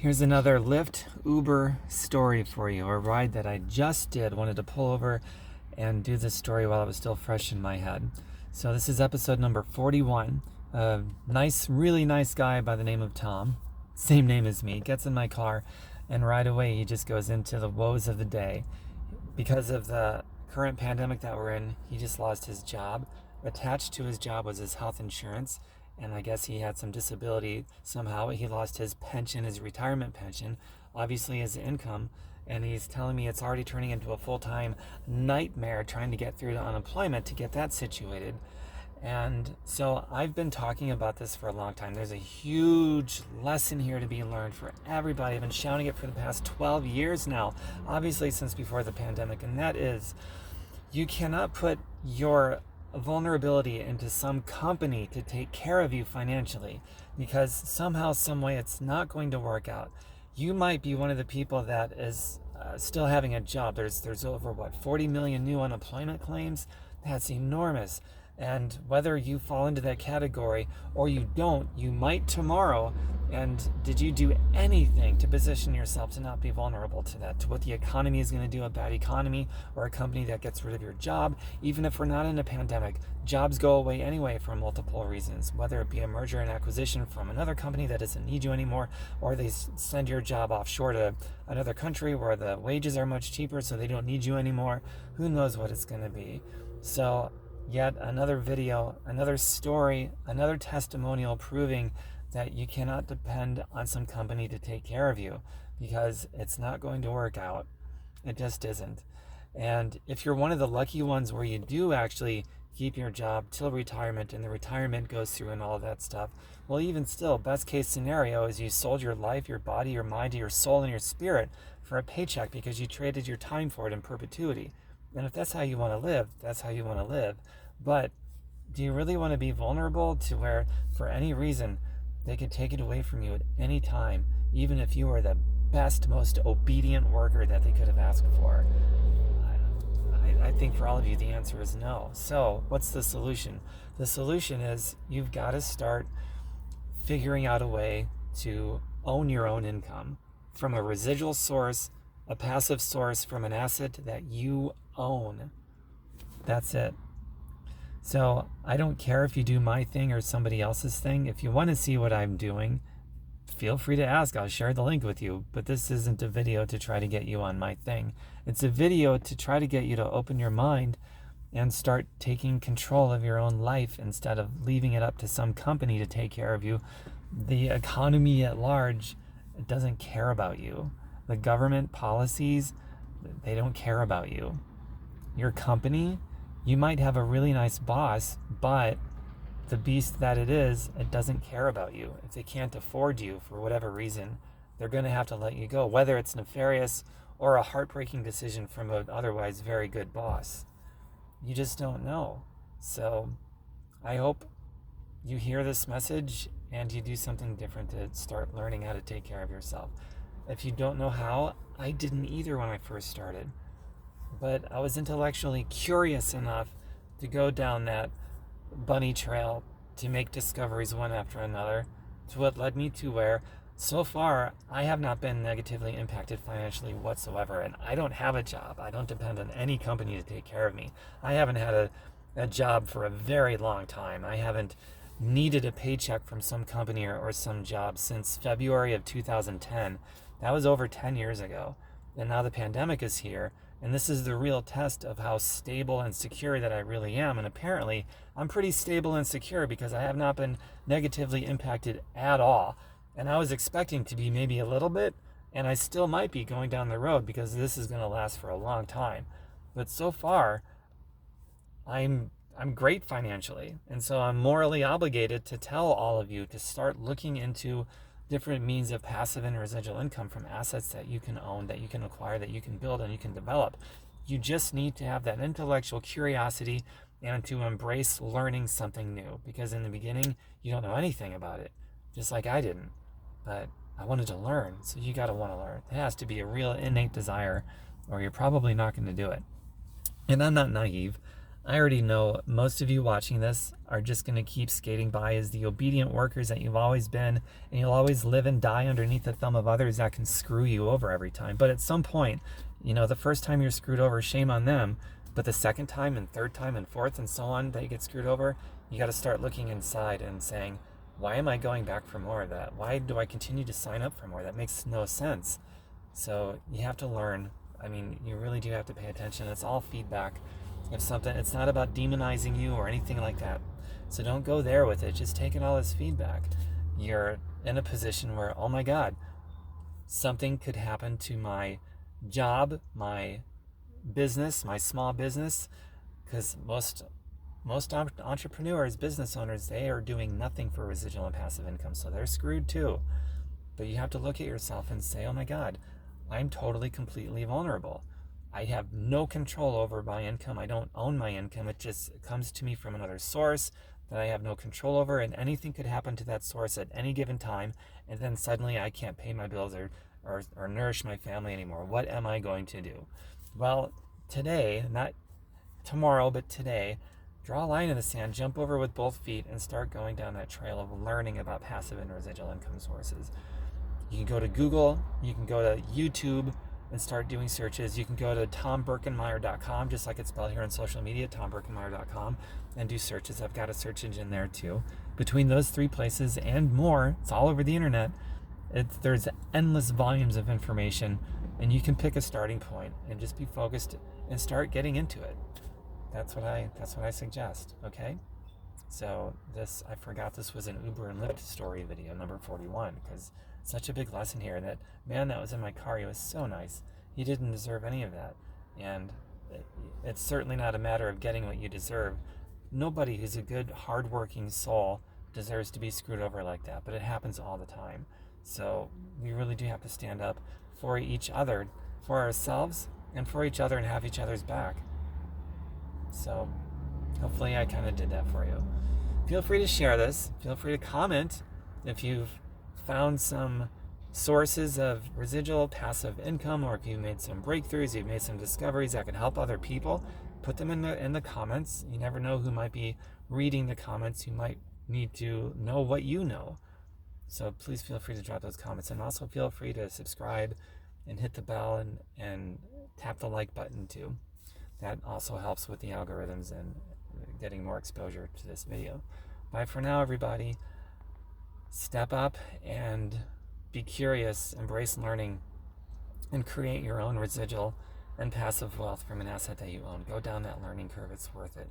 Here's another Lyft Uber story for you, a ride that I just did. Wanted to pull over and do this story while it was still fresh in my head. So this is episode number 41. A really nice guy by the name of Tom, same name as me, gets in my car, and right away he just goes into the woes of the day. Because of the current pandemic that we're in, he just lost his job. Attached to his job was his health insurance, and I guess he had some disability somehow. He lost his pension, his retirement pension, obviously his income, and he's telling me it's already turning into a full-time nightmare trying to get through to unemployment to get that situated. And so I've been talking about this for a long time. There's a huge lesson here to be learned for everybody. I've been shouting it for the past 12 years now, obviously since before the pandemic, and that is you cannot put your vulnerability into some company to take care of you financially, because somehow, some way, it's not going to work out. You might be one of the people that is still having a job. There's over 40 million new unemployment claims. That's enormous. And whether you fall into that category or you don't, you might tomorrow. And did you do anything to position yourself to not be vulnerable to that, to what the economy is going to do, a bad economy or a company that gets rid of your job? Even if we're not in a pandemic, jobs go away anyway for multiple reasons, whether it be a merger and acquisition from another company that doesn't need you anymore, or they send your job offshore to another country where the wages are much cheaper so they don't need you anymore. Who knows what it's going to be? So yet another video, another story, another testimonial proving that you cannot depend on some company to take care of you, because it's not going to work out. It just isn't. And if you're one of the lucky ones where you do actually keep your job till retirement and the retirement goes through and all of that stuff, well, even still, best case scenario is you sold your life, your body, your mind, your soul, and your spirit for a paycheck because you traded your time for it in perpetuity. And if that's how you want to live, that's how you want to live. But do you really want to be vulnerable to where, for any reason, they could take it away from you at any time, even if you were the best, most obedient worker that they could have asked for? I think for all of you, the answer is no. So what's the solution? The solution is you've got to start figuring out a way to own your own income from a residual source, a passive source, from an asset that you own. That's it. So I don't care if you do my thing or somebody else's thing. If you want to see what I'm doing, feel free to ask. I'll share the link with you. But this isn't a video to try to get you on my thing. It's a video to try to get you to open your mind and start taking control of your own life instead of leaving it up to some company to take care of you. The economy at large doesn't care about you. The government policies, they don't care about you. Your company, you might have a really nice boss, but the beast that it doesn't care about you. If they can't afford you for whatever reason, they're going to have to let you go, whether it's nefarious or a heartbreaking decision from an otherwise very good boss. You just don't know. So I hope you hear this message and you do something different to start learning how to take care of yourself. If you don't know how, I didn't either when I first started. But I was intellectually curious enough to go down that bunny trail to make discoveries one after another, to what led me to where, so far, I have not been negatively impacted financially whatsoever. And I don't have a job. I don't depend on any company to take care of me. I haven't had a job for a very long time. I haven't needed a paycheck from some company or some job since February of 2010. That was over 10 years ago. And now the pandemic is here. And this is the real test of how stable and secure that I really am. And apparently, I'm pretty stable and secure because I have not been negatively impacted at all. And I was expecting to be maybe a little bit, and I still might be going down the road because this is going to last for a long time. But so far, I'm great financially. And so I'm morally obligated to tell all of you to start looking into different means of passive and residual income from assets that you can own, that you can acquire, that you can build, and you can develop. You just need to have that intellectual curiosity and to embrace learning something new, because in the beginning, you don't know anything about it, just like I didn't. But I wanted to learn, so you got to want to learn. It has to be a real innate desire, or you're probably not going to do it. And I'm not naive. I already know most of you watching this are just going to keep skating by as the obedient workers that you've always been, and you'll always live and die underneath the thumb of others that can screw you over every time. But at some point, the first time you're screwed over, shame on them. But the second time and third time and fourth and so on that you get screwed over, you got to start looking inside and saying, why am I going back for more of that? Why do I continue to sign up for more? That makes no sense. So you have to learn. I mean, you really do have to pay attention. It's all feedback. If something, it's not about demonizing you or anything like that. So don't go there with it. Just take it all as feedback. You're in a position where, oh my God, something could happen to my job, my business, my small business, because most entrepreneurs, business owners, they are doing nothing for residual and passive income, so they're screwed too. But you have to look at yourself and say, oh my God, I'm totally, completely vulnerable. I have no control over my income. I don't own my income. It just comes to me from another source that I have no control over, and anything could happen to that source at any given time, and then suddenly I can't pay my bills or nourish my family anymore. What am I going to do? Well, today, not tomorrow, but today, draw a line in the sand, jump over with both feet, and start going down that trail of learning about passive and residual income sources. You can go to Google, you can go to YouTube and start doing searches. You can go to tombirkenmeyer.com, just like it's spelled here on social media, tombirkenmeyer.com, and do searches. I've got a search engine there too. Between those three places and more, it's all over the internet. There's endless volumes of information, and you can pick a starting point and just be focused and start getting into it. That's what I suggest, okay? So I forgot this was an Uber and Lyft story video, number 41, because such a big lesson here. That man that was in my car, he was so nice. He didn't deserve any of that. And it's certainly not a matter of getting what you deserve. Nobody who's a good, hardworking soul deserves to be screwed over like that, but it happens all the time. So we really do have to stand up for each other, for ourselves, and for each other, and have each other's back. So hopefully I kind of did that for you. Feel free to share this. Feel free to comment if you've found some sources of residual passive income, or if you've made some breakthroughs, you've made some discoveries that can help other people. Put them in the comments. You never know who might be reading the comments. You might need to know what you know. So please feel free to drop those comments, and also feel free to subscribe and hit the bell and tap the like button too. That also helps with the algorithms and getting more exposure to this video. Bye for now, everybody. Step up and be curious, embrace learning, and create your own residual and passive wealth from an asset that you own. Go down that learning curve. It's worth it.